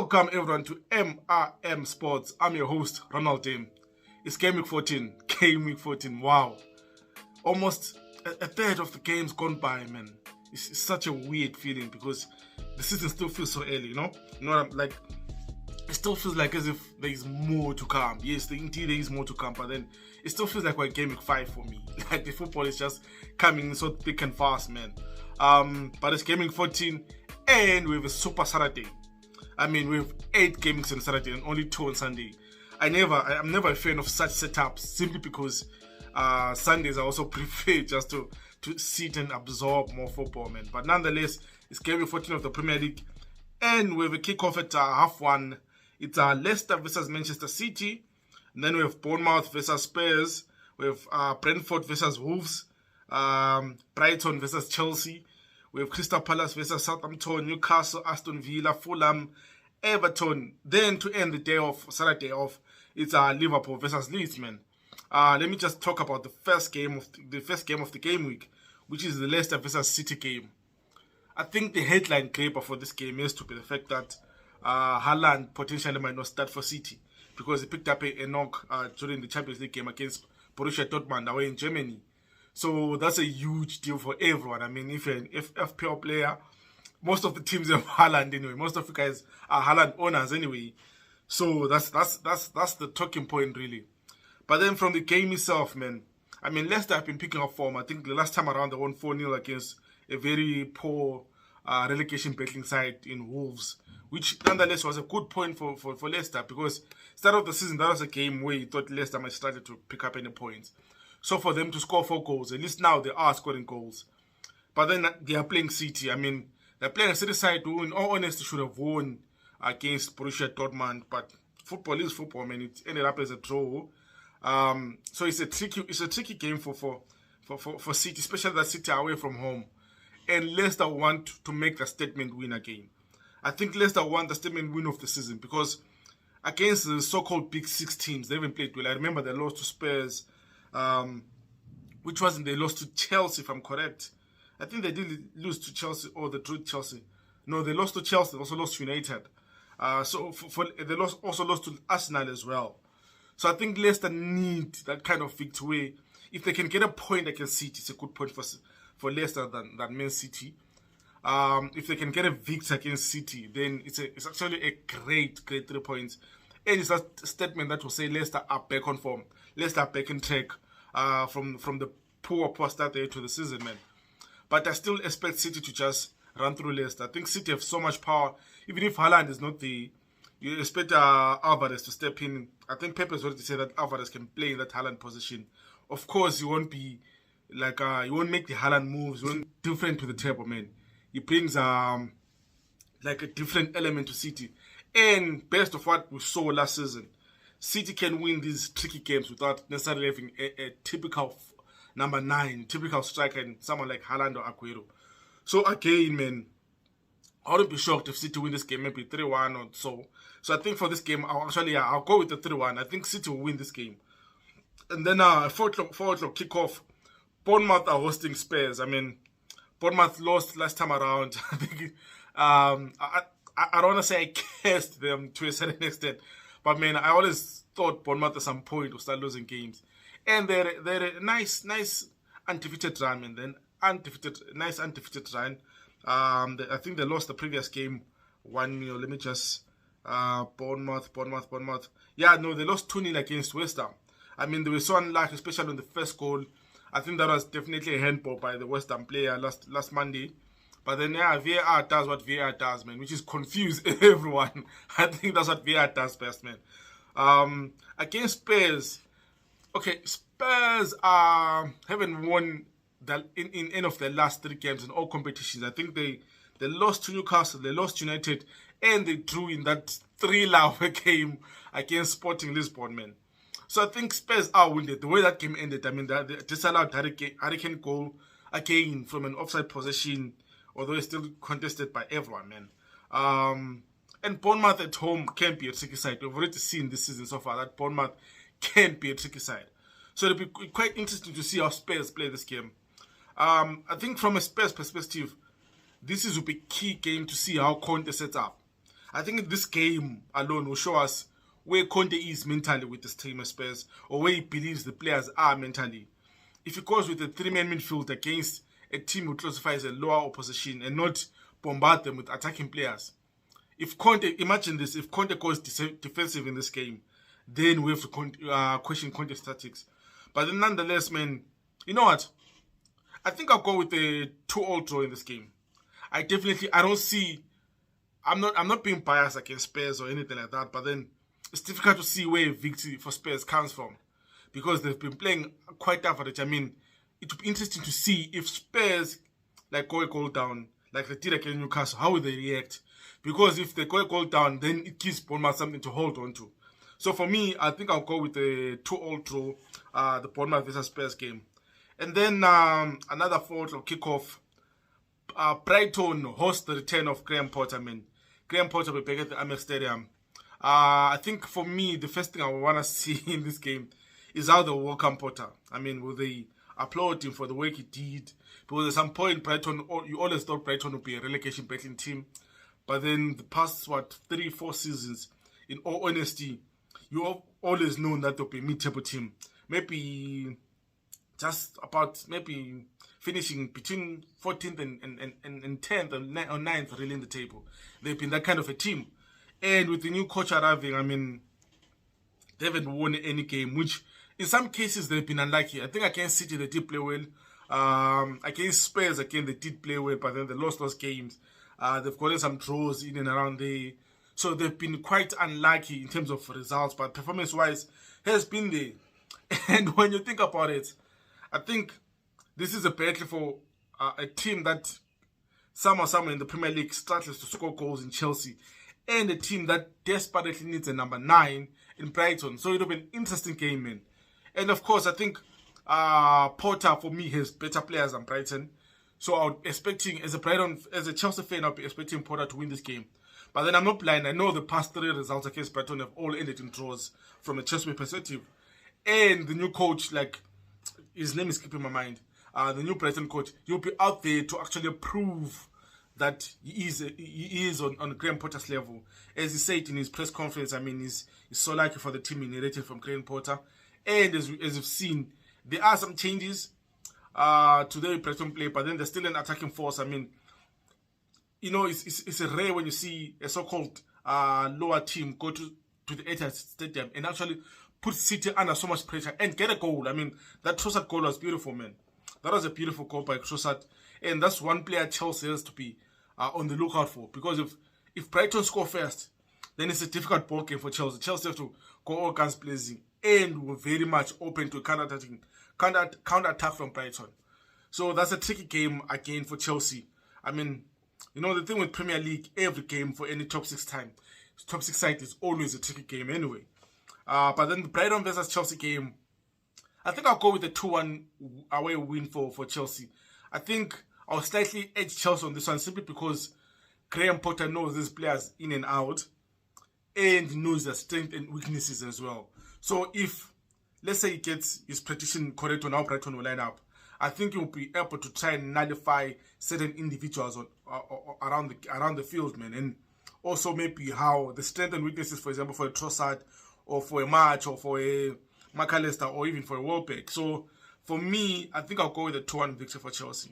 Welcome everyone to MRM Sports. I'm your host, Ronald Dame. It's Game Week 14. Game Week 14, wow. Almost a third of the game's gone by, man. It's such a weird feeling because the season still feels so early, you know? You know what I'm like? It still feels like as if there is more to come. Yes, indeed there is more to come, but then it still feels like we're Game Week 5 for me. Like the football is just coming so thick and fast, man. But it's Game Week 14 and we have a Super Saturday. I mean, we have 8 games on Saturday and only 2 on Sunday. I'm never a fan of such setups simply because Sundays I also prefer just to sit and absorb more football, man. But nonetheless, it's Game Week 14 of the Premier League, and we have a kickoff at 1:30. It's Leicester versus Manchester City, and then we have Bournemouth versus Spurs. We have Brentford versus Wolves, Brighton versus Chelsea. We have Crystal Palace versus Southampton, Newcastle, Aston Villa, Fulham, Everton. Then to end the day off, Saturday off, it's Liverpool versus Leeds, man. Let me just talk about the first game of the game week, which is the Leicester versus City game. I think the headline grabber for this game is to be the fact that Haaland potentially might not start for City because he picked up a knock during the Champions League game against Borussia Dortmund away in Germany. So that's a huge deal for everyone. I mean, if you're an FPL player, most of the teams have Haaland anyway. Most of you guys are Haaland owners anyway. So that's the talking point really. But then from the game itself, man, I mean, Leicester have been picking up form. I think the last time around they won 4-0 against a very poor relegation battling side in Wolves, which nonetheless was a good point for Leicester because start of the season, that was a game where you thought Leicester might start to pick up any points. So for them to score 4 goals, at least now they are scoring goals. But then they are playing City. I mean, they're playing a City side who, in all honesty, should have won against Borussia Dortmund. But football is football, man. It ended up as a draw. So it's a tricky game for City, especially that City are away from home. And Leicester want to make the statement win again. I think Leicester won the statement win of the season because against the so-called Big Six teams, they haven't played well. I remember they lost to Spurs. Which wasn't they lost to Chelsea, if I'm correct. I think they did lose to Chelsea or they drew Chelsea. No, they lost to Chelsea. They also lost to United. So they also lost to Arsenal as well. So I think Leicester need that kind of victory. If they can get a point against City, it's a good point for Leicester than Man City. If they can get a victory against City, then it's actually a great 3 points. And it's a statement that will say Leicester are back on form. Leicester are back in track from the poor start there to the season, man. But I still expect City to just run through Leicester. I think City have so much power. Even if Haaland is not there, you expect Alvarez to step in. I think Pep has already said that Alvarez can play in that Haaland position. Of course, you won't be like you won't make the Haaland moves. You won't different to the table, man. He brings like a different element to City. And best of what we saw last season, City can win these tricky games without necessarily having a typical number 9, typical striker, and someone like Haaland or Aguero. So again, man, I wouldn't be shocked if City win this game, maybe 3-1 or so. So I think for this game, I'll go with the 3-1. I think City will win this game. And then 4 o'clock kickoff, Bournemouth are hosting Spurs. I mean, Bournemouth lost last time around. I think I don't want to say I cursed them to a certain extent. But man, I always thought Bournemouth at some point will start losing games. And they're a nice undefeated run, and then nice undefeated run. I think they lost the previous game 1-0. Let me just Bournemouth. Yeah, no, they lost 2-0 against West Ham. I mean, they were so unlucky, especially on the first goal. I think that was definitely a handball by the West Ham player last Monday. But then, yeah, VAR does what VAR does, man, which is confuse everyone. I think that's what VAR does best, man. Against Spurs, okay, Spurs haven't won in any of their last 3 games in all competitions. I think they lost to Newcastle, they lost to United, and they drew in that 3-hour game against Sporting Lisbon, man. So I think Spurs are winning. The way that game ended, I mean, they disallowed Harry Kane goal again from an offside position, although it's still contested by everyone, man. And Bournemouth at home can be a tricky side. We've already seen this season so far that Bournemouth can be a tricky side. So it'll be quite interesting to see how Spurs play this game. I think from a Spurs perspective, this will be a key game to see how Conte sets up. I think this game alone will show us where Conte is mentally with this team of Spurs, or where he believes the players are mentally. If he goes with a 3-man midfield against a team who classifies a lower opposition and not bombard them with attacking players. If Conte, imagine this, if Conte goes defensive in this game, then we have to question Conte's tactics. But then nonetheless, man, you know what? I think I'll go with a 2-2 draw in this game. I don't see, I'm not being biased against Spurs or anything like that, but then it's difficult to see where victory for Spurs comes from, because they've been playing quite average. I mean, it would be interesting to see if Spurs like go a goal down, like they did against Newcastle, how will they react? Because if they go a goal down, then it gives Bournemouth something to hold on to. So for me, I think I'll go with a 2-2 draw, the Bournemouth versus Spurs game. And then another 4-2 kickoff. Brighton hosts the return of Graham Potter. Graham Potter will be back at the Amex Stadium. I think for me, the first thing I want to see in this game is how they welcome Potter. I mean, will they applaud him for the work he did? Because at some point, Brighton, you always thought Brighton would be a relegation battling team. But then the past, 3-4 seasons, in all honesty, you have always known that they'll be a mid-table team. Maybe just about, finishing between 14th and 10th or 9th really in the table. They've been that kind of a team. And with the new coach arriving, I mean, they haven't won any game, which in some cases they've been unlucky. I think against City they did play well. Against Spurs, again, they did play well, but then they lost those games. They've gotten some draws in and around there. So they've been quite unlucky in terms of results, but performance-wise has been there. And when you think about it, I think this is a battle for a team that somewhere in the Premier League struggles to score goals in Chelsea, and a team that desperately needs a number 9 in Brighton. So it'll be an interesting game, man. And of course, I think Potter, for me, has better players than Brighton. So I'm expecting, as a Chelsea fan, I'll be expecting Potter to win this game. But then I'm not blind. I know the past 3 results against Brighton have all ended in draws from a Chelsea perspective. And the new coach, like, his name is keeping my mind. The new Brighton coach, he'll be out there to actually prove that he is on Graham Potter's level. As he said in his press conference, I mean, he's so lucky for the team inherited from Graham Potter. And as you've seen, there are some changes to their Brighton play, but then there's still an attacking force. I mean, you know, it's rare when you see a so-called lower team go to the Etihad Stadium and actually put City under so much pressure and get a goal. I mean, that Trossard goal was beautiful, man. That was a beautiful goal by Trossard. And that's one player Chelsea has to be on the lookout for. Because if Brighton score first, then it's a difficult ball game for Chelsea. Chelsea have to go all guns blazing. And we're very much open to counter-attack from Brighton. So that's a tricky game again for Chelsea. I mean, you know, the thing with Premier League, every game for any top 6 side is always a tricky game anyway. But then the Brighton versus Chelsea game, I think I'll go with a 2-1 away win for Chelsea. I think I'll slightly edge Chelsea on this one simply because Graham Potter knows these players in and out and knows their strengths and weaknesses as well. So if, let's say he gets his prediction correct on how Brighton will line up, I think he will be able to try and nullify certain individuals around the field, man. And also maybe how the strengths and weaknesses, for example, for a Trossard or for a March or for a McAllister or even for a Welbeck. So for me, I think I'll go with a 2-1 victory for Chelsea.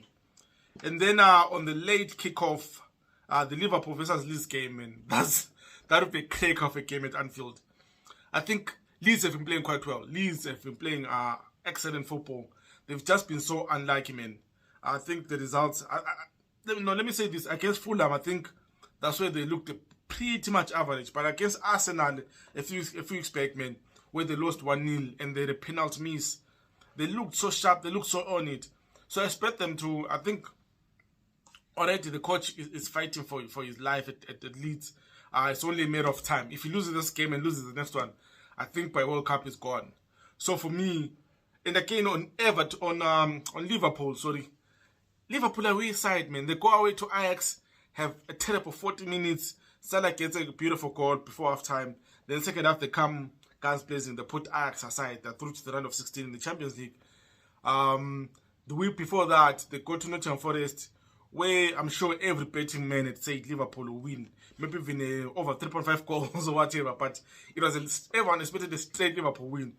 And then on the late kickoff, the Liverpool versus Leeds game, man, that would be a crack of a game at Anfield. I think Leeds have been playing quite well. Leeds have been playing excellent football. They've just been so unlucky, man. I think the results... let me say this. Against Fulham, I think that's where they looked pretty much average. But against Arsenal, a few weeks back, man, where they lost 1-0 and they had a penalty miss, they looked so sharp. They looked so on it. So I expect them to... I think already the coach is fighting for his life at Leeds. It's only a matter of time. If he loses this game and loses the next one, I think by World Cup is gone. So for me, and again on Liverpool, Liverpool away side, man. They go away to Ajax, have a terrible 40 minutes. Salah gets a beautiful goal before half time. Then second half they come guns blazing. They put Ajax aside. They're through to the round of 16 in the Champions League. The week before that, they go to Nottingham Forest, where I'm sure every betting man had said Liverpool will win, maybe even over 3.5 goals or whatever, but it was everyone expected a straight Liverpool win.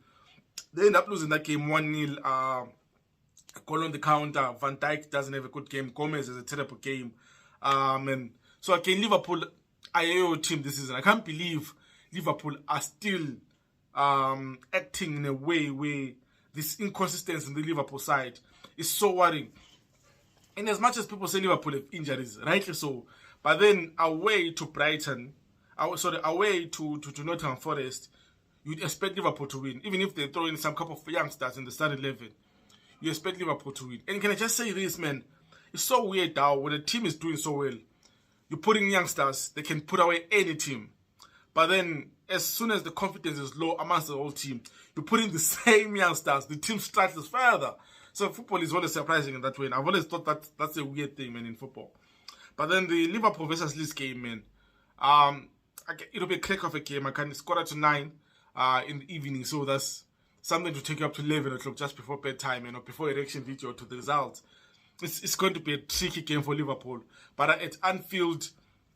They end up losing that game 1-0. Goal on the counter. Van Dijk doesn't have a good game. Gomez has a terrible game. And so again, Liverpool IAO team this season. I can't believe Liverpool are still acting in a way where this inconsistency in the Liverpool side is so worrying. And as much as people say Liverpool have injuries, rightly so, but then away to Brighton, away to Nottingham Forest, you'd expect Liverpool to win. Even if they throw in some couple of youngsters in the starting 11, you expect Liverpool to win. And can I just say this, man? It's so weird now when a team is doing so well. You put in youngsters, they can put away any team. But then, as soon as the confidence is low amongst the whole team, you put in the same youngsters, the team struggles further. So football is always surprising in that way. And I've always thought that that's a weird thing, man, in football. But then the Liverpool versus Leeds game, man, it'll be a crack of a game. I can score at 9 in the evening, so that's something to take you up to 11 o'clock just before bedtime, before a reaction video to the results. It's going to be a tricky game for Liverpool. But at Anfield,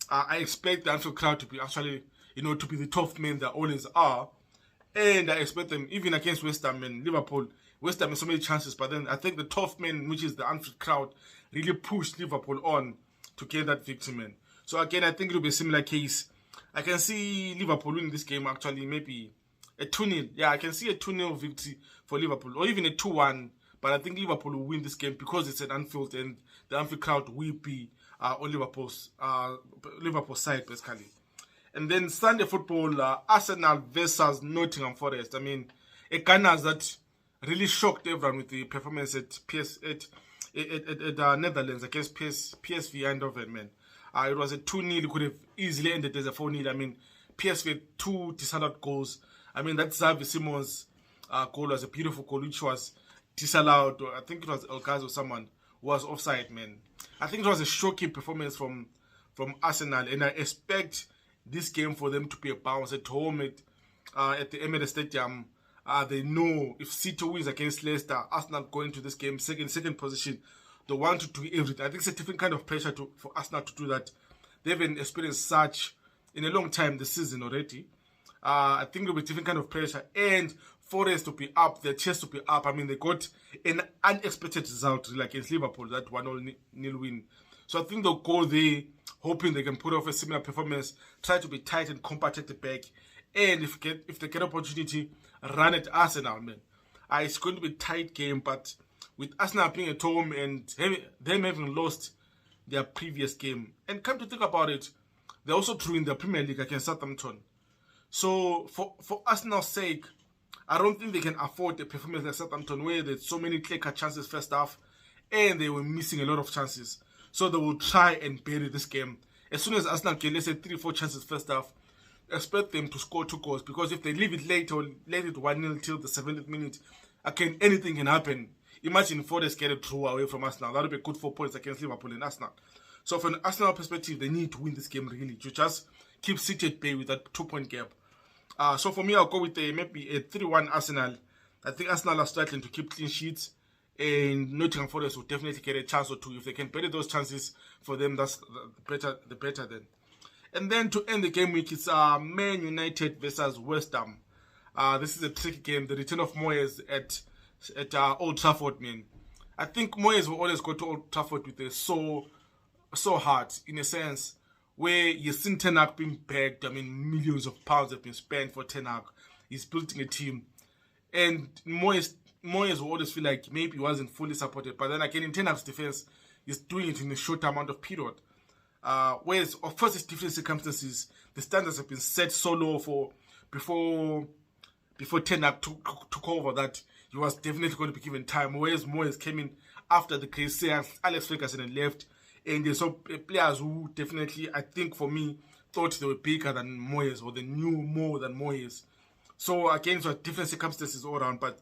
I expect the Anfield crowd to be actually, to be the tough men they always are. And I expect them, even against West Ham and Liverpool, West Ham has so many chances, but then I think the tough men, which is the Anfield crowd, really pushed Liverpool on to get that victory, man. So again, I think it'll be a similar case. I can see Liverpool winning this game actually, maybe a 2-0. Yeah, I can see a 2-0 victory for Liverpool, or even a 2-1. But I think Liverpool will win this game because it's at Anfield and the Anfield crowd will be on Liverpool's side, basically. And then Sunday football, Arsenal versus Nottingham Forest. I mean, a Gunners that really shocked everyone with the performance at Netherlands against PSV Eindhoven, man. It was a 2-0. It could have easily ended as a 4-0. I mean, PSV had 2 disallowed goals. I mean, that Xavi Simons goal was a beautiful goal, which was disallowed. I think it was El Ghazi or someone who was offside, man. I think it was a shocking performance from Arsenal, and I expect this game for them to be a bounce at home at the Emirates Stadium. They know if City wins against Leicester, Arsenal going to this game second position, they want to do everything. I think it's a different kind of pressure for Arsenal to do that. They haven't experienced such in a long time this season already. I think it'll be a different kind of pressure, and Forest to be up, their chest to be up. I mean, they got an unexpected result really against Liverpool, that 1-0 win. So I think they'll go there hoping they can put off a similar performance, try to be tight and compact at the back, and if they get opportunity, run at Arsenal, man. It's going to be a tight game, but with Arsenal being at home and them having lost their previous game, and come to think about it, they also drew in the Premier League against Southampton. So for Arsenal's sake, I don't think they can afford a performance like Southampton where there's so many clear-cut chances first half and they were missing a lot of chances. So they will try and bury this game. As soon as Arsenal get, let's say, 3-4 chances first half, expect them to score 2 goals, because if they leave it late or let it 1-0 till the 70th minute, again, anything can happen. Imagine Forest get a draw away from Arsenal. That would be good 4 points against Liverpool and Arsenal. So from an Arsenal perspective, they need to win this game really to just keep City at bay with that 2-point gap. So for me, I'll go with maybe a 3-1 Arsenal. I think Arsenal are struggling to keep clean sheets, and Nottingham Forest will definitely get a chance or two. If they can bury those chances for them, that's the better then. And then to end the game week, it's Man United versus West Ham. This is a tricky game. The return of Moyes at Old Trafford, man. I think Moyes will always go to Old Trafford with a so hard, in a sense, where you've seen Ten Hag being bagged. I mean, millions of pounds have been spent for Ten Hag. He's building a team. And Moyes will always feel like maybe he wasn't fully supported. But then again, in Ten Hag's defense, he's doing it in a short amount of period. Whereas, of course, it's different circumstances. The standards have been set so low before Ten Hag took over that he was definitely going to be given time. Whereas Moyes came in after the case, Alex Ferguson had left. And there's some players who definitely, I think for me, thought they were bigger than Moyes, or they knew more than Moyes. So again, it was different circumstances all around. But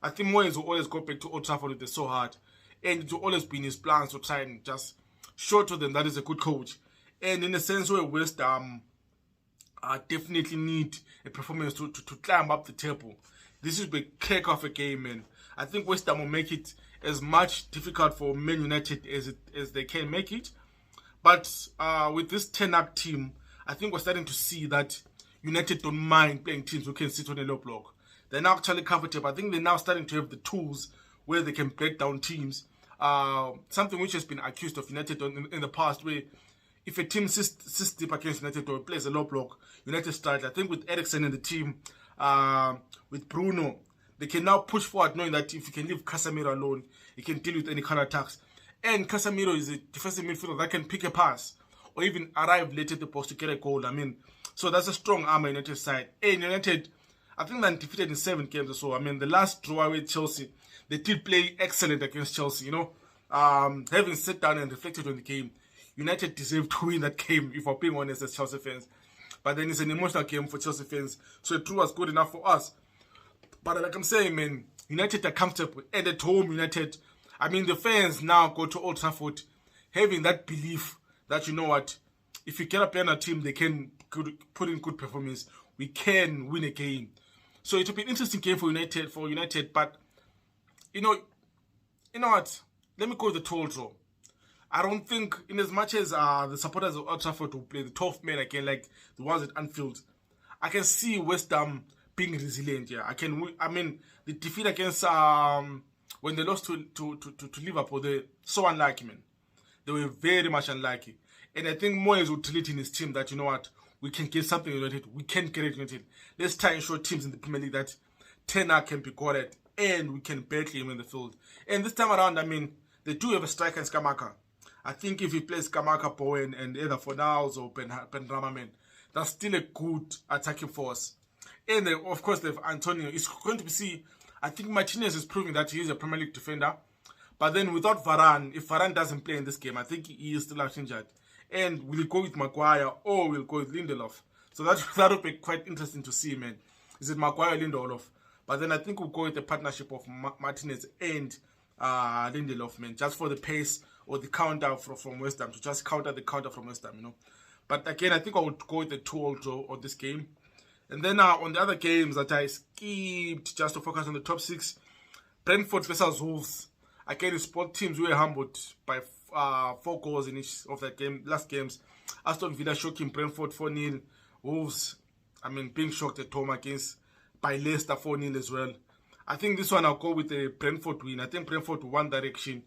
I think Moyes will always go back to Old Trafford with it so hard. And it will always be in his plans to try and just show to them that he's a good coach. And in a sense where West Ham definitely need a performance to climb up the table. This is the crack of a game, man. I think West Ham will make it as much difficult for Man United as they can make it. But with this 10-up team, I think we're starting to see that United don't mind playing teams who can sit on a low block. They're now actually comfortable. I think they're now starting to have the tools where they can break down teams. Something which has been accused of United in the past, where if a team sits deep against United or plays a low block, United strike. I think with Eriksen in the team, with Bruno, they can now push forward knowing that if you can leave Casemiro alone, he can deal with any counter attacks. And Casemiro is a defensive midfielder that can pick a pass or even arrive late at the post to get a goal. I mean, so that's a strong arm on United side. And United, I think they're defeated in 7 games or so. I mean, the last draw with Chelsea, they did play excellent against Chelsea, you know. Having sat down and reflected on the game, United deserved to win that game, if we're being honest, as Chelsea fans. But then it's an emotional game for Chelsea fans, so the draw was good enough for us. But like I'm saying, man, United are comfortable. And at home, United, I mean, the fans now go to Old Trafford having that belief that, you know what, if you get up on a team, they can put in good performance. We can win a game. So it will be an interesting game for United. But, you know what, let me go with the total draw. I don't think, in as much as the supporters of Old Trafford will play the 12th men again, like the ones at Anfield, I can see West Ham being resilient here. I mean, the defeat against when they lost to Liverpool, they're so unlucky, man. They were very much unlucky. And I think Moyes would tell it in his team that, you know what, we can get something United. We can get it United. Let's try and show teams in the Premier League that tenor can be got at and we can battle him in the field. And this time around, I mean, they do have a striker in Skamaka. I think if he plays Skamaka, Bowen, and either Fornals or Ben Ramaman, that's still a good attacking force. And of course, they have Antonio. It's going to be, I think Martinez is proving that he is a Premier League defender. But then without Varane, if Varane doesn't play in this game, I think he is still out injured. And will he go with Maguire or will go with Lindelof? So that would be quite interesting to see, man. Is it Maguire or Lindelof? But then I think we'll go with the partnership of Martinez and Lindelof, man, just for the pace or the counter from West Ham, to just counter the counter from West Ham, you know. But again, I think I would go with the 2-all draw on this game. And then on the other games that I skipped just to focus on the top 6, Brentford versus Wolves. Again, it's both teams were humbled by 4 goals in each of that game. Last games, Aston Villa shocking Brentford 4-0. Wolves, I mean, being shocked at home by Leicester 4-0 as well. I think this one I'll go with the Brentford win. I think Brentford one direction.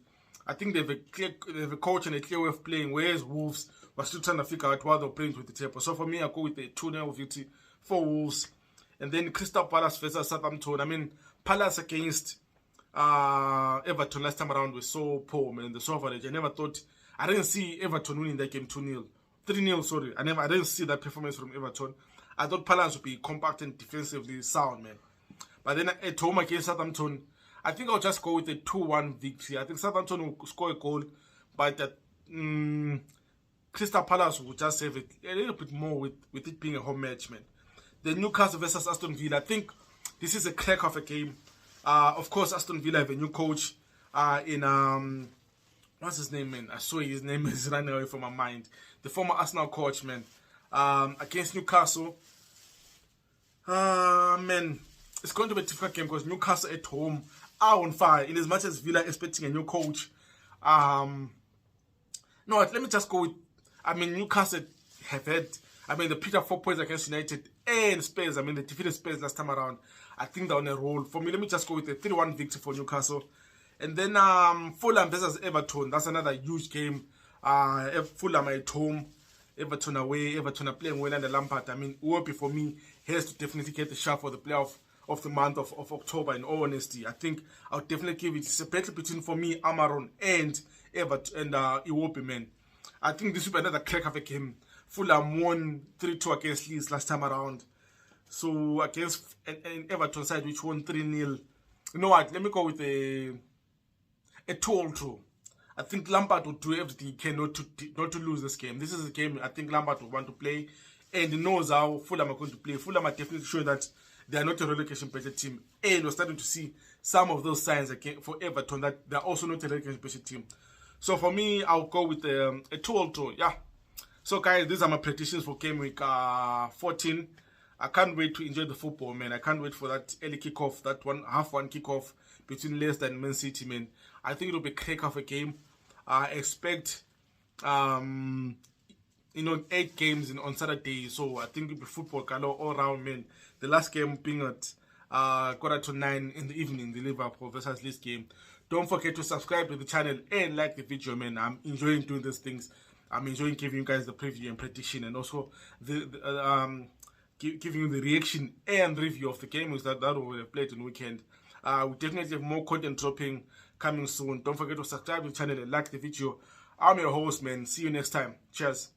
I think they have a coach and a clear way of playing, whereas Wolves were still trying to figure out what they're playing with the table. So for me, I'll go with the 2-0 victory for Wolves. And then Crystal Palace versus Southampton. I mean, Palace against Everton last time around was so poor, man. The so average. I didn't see Everton winning that game 2-0. 3-0, sorry. I didn't see that performance from Everton. I thought Palace would be compact and defensively sound, man. But then at home against Southampton, I think I'll just go with a 2-1 victory. I think Southampton will score a goal, but Crystal Palace will just have it a little bit more with it being a home match, man. The Newcastle versus Aston Villa, I think this is a crack of a game. Of course, Aston Villa have a new coach what's his name, man? I saw his name is running away from my mind. The former Arsenal coach, man. Against Newcastle. Man, it's going to be a difficult game because Newcastle at home are on fire. In as much as Villa expecting a new coach. No, let me just go with, Newcastle have had, they picked up 4 points against United and Spurs. They defeated Spurs last time around. I think they're on a roll. For me, let me just go with a 3-1 victory for Newcastle. And then Fulham versus Everton. That's another huge game. Fulham at home, Everton away. Everton are playing well under Lampard. Iwobi for me has to definitely get the shot for the playoff of the month of October. In all honesty, I think I'll definitely give it. It's a battle between, for me, Amaron and Everton and Iwobi, man. I think this will be another crack of a game. Fulham won 3-2 against Leeds last time around. So against an Everton side which won 3-0. You know what? Let me go with a 2-all draw. I think Lampard will do everything he can not to lose this game. This is a game I think Lampard will want to play, and he knows how Fulham are going to play. Fulham are definitely sure that they are not a relegation pressure team, and we're starting to see some of those signs again for Everton that they're also not a relegation pressure team. So for me, I'll go with a 2-all draw. Yeah. So guys, these are my predictions for game week 14. I can't wait to enjoy the football, man. I can't wait for that early kickoff, that half one kickoff between Leicester and Man City, man. I think it'll be a crack of a game. I expect 8 games on Saturday, so I think it'll be football color all around, man. The last game being at 9:15 in the evening, the Liverpool versus Leeds game. Don't forget to subscribe to the channel and like the video, man. I'm enjoying doing these things. I'm enjoying giving you guys the preview and prediction, and also giving you the reaction and review of the games that we will have played on the weekend. We definitely have more content dropping coming soon. Don't forget to subscribe to the channel and like the video. I'm your host, man. See you next time. Cheers.